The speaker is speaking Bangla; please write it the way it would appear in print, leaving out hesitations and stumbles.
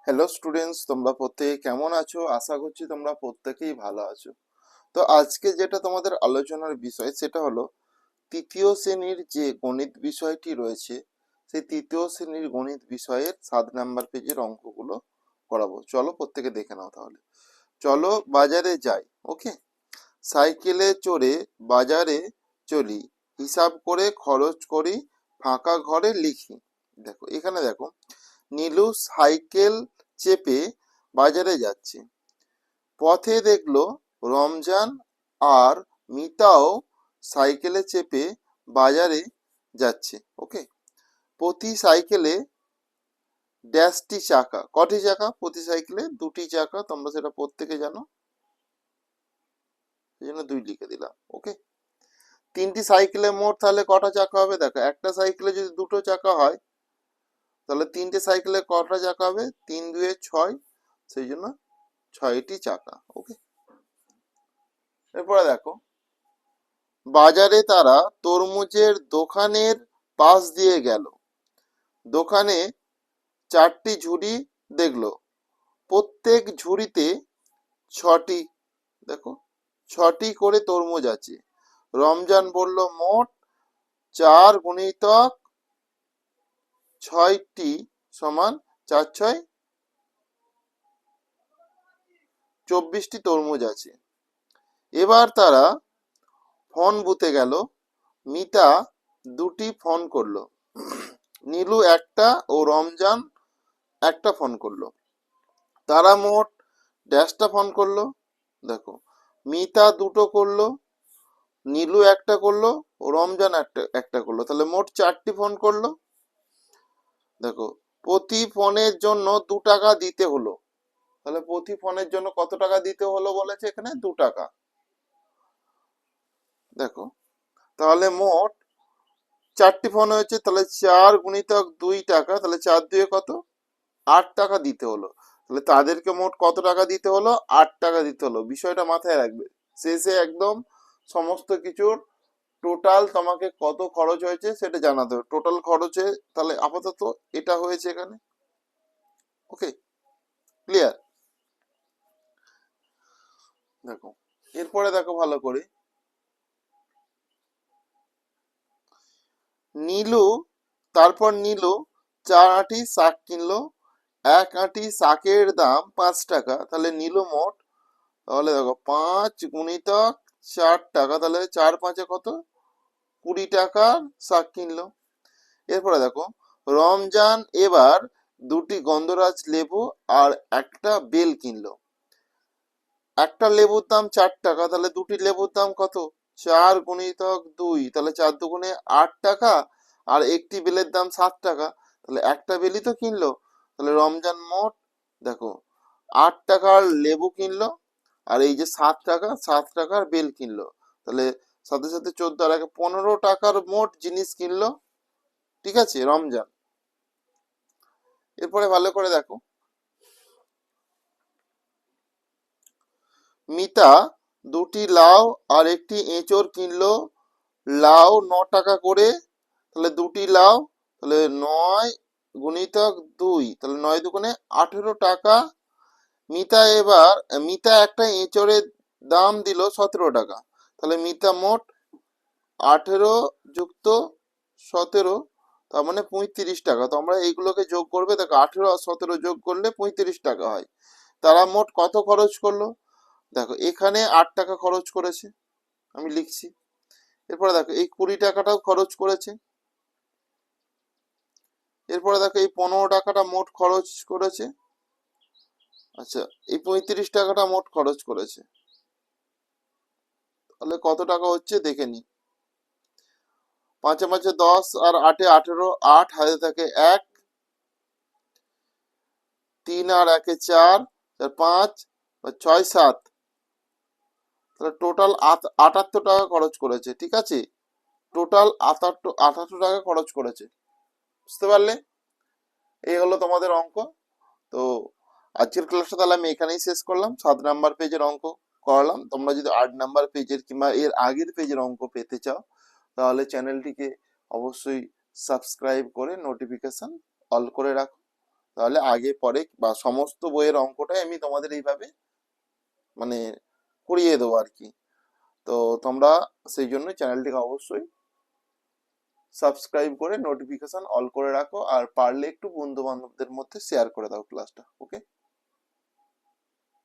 হ্যালো স্টুডেন্টস, তোমরা প্রত্যেকে কেমন আছো? আশা করছি তোমরা প্রত্যেকেই ভালো আছো। তো আজকে যেটা তোমাদের আলোচনার বিষয় সেটা হলো তৃতীয় শ্রেণীর যে গণিত বিষয়টি রয়েছে, সেই তৃতীয় শ্রেণীর গণিত বিষয়ের 7 নাম্বার পেজের অঙ্কগুলো করাবো। চলো প্রত্যেকে দেখে নাও তাহলে। চলো বাজারে যাই। ওকে। সাইকেলে চড়ে বাজারে চলি, হিসাব করে খরচ করি, ফাঁকা ঘরে লিখি। দেখো এখানে দেখো, নীলু সাইকেল চেপে বাজারে যাচ্ছে। পথে দেখলো রমজান আর মিতাও সাইকেলে চেপে বাজারে যাচ্ছে। ওকে। প্রতি সাইকেলে ড্যাশটি চাকা, কটি চাকা? প্রতি সাইকেলে দুটি চাকা, তোমরা সেটা প্রত্যেকে জানো, এই জন্য 2 লিখে দিলাম। ওকে। 3টি সাইকেলে মোট তাহলে কটা চাকা হবে? দেখো একটা সাইকেলে যদি দুটো চাকা হয় তাহলে 3টে সাইকেলে কটা চাকা হবে? 3 2 6, সেই জন্য 6টি চাকা। ওকে। এরপরে দেখো, বাজারে তারা তরমুজের দোকানের পাশ দিয়ে গেল। দোকানে 4টি ঝুড়ি দেখলো, প্রত্যেক ঝুড়িতে 6টি, দেখো 6টি করে তরমুজ আছে। রমজান বলল মোট 4 গুণিতক 6টি সমান 4 6 24টি তরমুজ আছে। এবার তারা ফোন বুথে গেল। মিতা 2টি ফোন করলো, নীলু একটা ও রমজান একটা ফোন করলো। তারা মোট ড্যাশটা ফোন করলো। দেখো, মিতা 2টো করলো, নীলু একটা করলো ও রমজান একটা একটা করলো, তাহলে মোট 4টি ফোন করলো। দেখো, প্রতি ফোনের জন্য 2 টাকা দিতে হলো, তাহলে প্রতি ফোনের জন্য কত টাকা দিতে হলো বলেছে এখানে? 2 টাকা। দেখো, তাহলে মোট 4টি ফোন হয়েছে, তাহলে 4 গুণিতক 2 টাকা, তাহলে 4 2 কত? 8 টাকা দিতে হলো। তাহলে তাদেরকে মোট কত টাকা দিতে হলো? 8 টাকা দিতে হলো। বিষয়টা মাথায় রাখবে। শেষে একদম সমস্ত কিছুর টোটাল তোমাকে কত খরচ হয়েছে সেটা জানাতে হবে। টোটাল খরচে তাহলে আপাতত এটা হয়েছে এখানে। ওকে, ক্লিয়ার? দেখো, এরপরে দেখো ভালো করে, নীলু, তারপর নীলু 4 আঁটি শাক কিনলো। 1 আঁটি শাকের দাম 5 টাকা, তাহলে নীলু মোট, তাহলে দেখো 5 গুণিতক 4 টাকা, তাহলে 4 5 কত? 20 টাকার শাক কিনলো। এরপরে দেখো, রমজান এবার 2টি গন্ধরাজ লেবু আর একটা বেল কিনলো। একটা লেবুর দাম 4 টাকা, তাহলে 2টি লেবুর দাম কত? 4 গুণিতক 2, তাহলে 4 দুগুণে 8 টাকা, আর একটি বেলের দাম 7 টাকা, তাহলে একটা বেলই তো কিনলো। তাহলে রমজান মোট, দেখো 8 টাকার লেবু কিনলো, আর এই যে 7 টাকার বেল কিনলো, তাহলে সাথে সাথে 14 আর 15 টাকার মোট জিনিস কিনলো। ঠিক আছে, রমজান। এরপরে ভালো করে দেখো, মিতা 2টি লাউ আর একটি এঁচড় কিনলো। লাউ 9 টাকা করে, তাহলে 2টি লাউ, তাহলে 9 গুণিতক 2, তাহলে 9 দুগুণে 18 টাকা। মিতা একটা এঁচড়ের দাম দিল 17 টাকা, তাহলে মিতা মোট 18 যুক্ত 17, তার মানে 35 টাকা। তো আমরা এইগুলোকে যোগ করবে, দেখো 18 আর 17 যোগ করলে 35 টাকা হয়। তারা মোট কত খরচ করলো? দেখো এখানে 8 টাকা খরচ করেছে, আমি লিখছি। এরপরে দেখো এই 20 টাকাটাও খরচ করেছে। এরপরে দেখো এই 15 টাকাটা মোট খরচ করেছে। আচ্ছা, এই 35 টাকাটা মোট খরচ করেছে, তাহলে কত টাকা হচ্ছে দেখে নি। 5 5 10 আর 8 18, 8 হাতে থাকে 1, 3 আর 1 4, 5, 6 7, তাহলে টোটাল 78 টাকা খরচ করেছে। ঠিক আছে, টোটাল 78 টাকা খরচ করেছে। বুঝতে পারলে? এই হলো তোমাদের অঙ্ক। তো আজকের ক্লাসটা তাহলে আমি এখানেই শেষ করলাম। 7 নাম্বার পেজের অঙ্ক করালাম। তোমরা যদি 8 নাম্বার পেজের কিংবা এর আগের পেজের অঙ্ক পেতে চাও তাহলে চ্যানেলটিকে অবশ্যই সাবস্ক্রাইব করে নোটিফিকেশন অল করে রাখো। তাহলে আগে পরে বা সমস্ত বইয়ের অঙ্কটাই আমি তোমাদের এইভাবে মানে করিয়ে দেবো আর কি। তো তোমরা সেই জন্য চ্যানেলটিকে অবশ্যই সাবস্ক্রাইব করে নোটিফিকেশন অল করে রাখো, আর পারলে একটু বন্ধু বান্ধবদের মধ্যে শেয়ার করে দাও ক্লাসটা। ওকে।